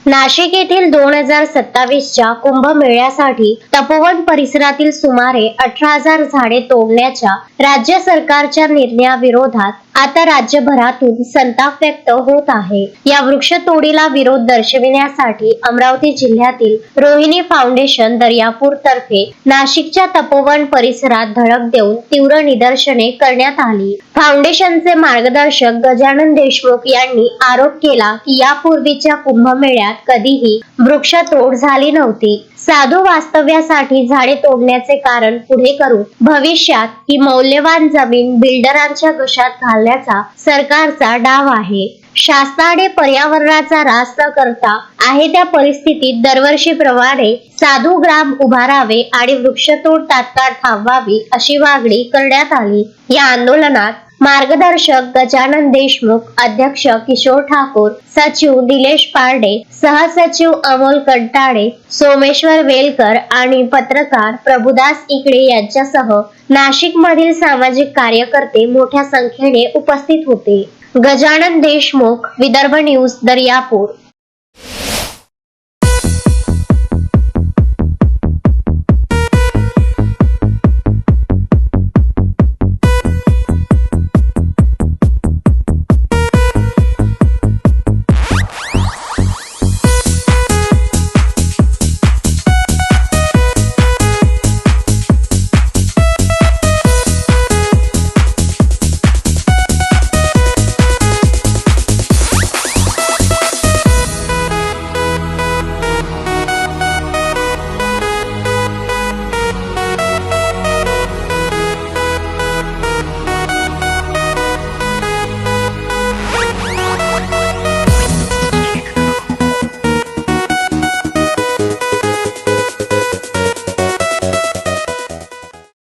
नाशिक येथील 2027च्या कुंभमेळ्यासाठी तपोवन परिसरातील सुमारे 18,000 झाडे तोडण्याच्या राज्य सरकारच्या निर्णयाविरोधात आता राज्यभरातून संताप व्यक्त होत आहे। या वृक्षतोडीला विरोध दर्शविण्यासाठी अमरावती जिल्ह्यातील रोहिणी फाउंडेशन दर्यापूर तर्फे नाशिकच्या तपोवन परिसरात धडक देऊन तीव्र निदर्शने करण्यात आली। फाउंडेशनचे मार्गदर्शक गजानन देशमुख यांनी आरोप केला की यापूर्वीच्या कुंभमेळ्यात कधीही वृक्षतोड झाली नव्हती। साधू वास्तव्यासाठी झाडे तोडण्याचे कारण पुढे करून भविष्यात ही मौल्यवान जमीन बिल्डरांच्या घशात घालण्याचा सरकारचा डाव आहे। शासनाने पर्यावरणाचा ऱ्हास न करता आहे त्या परिस्थितीत दरवर्षीप्रमाणे साधू ग्राम उभारावे आणि वृक्षतोड तात्काळ थांबवावी अशी मागणी करण्यात आली। या आंदोलनात मार्गदर्शक गजानन देशमुख, अध्यक्ष किशोर ठाकूर, सचिव निलेश पारडे, सहसचिव अमोल कंटाळे, सोमेश्वर वेलकर आणि पत्रकार प्रभुदास इकडे यांच्यासह नाशिक मधील सामाजिक कार्यकर्ते मोठ्या संख्येने उपस्थित होते। गजानन देशमुख, विदर्भ न्यूज, दर्यापूर।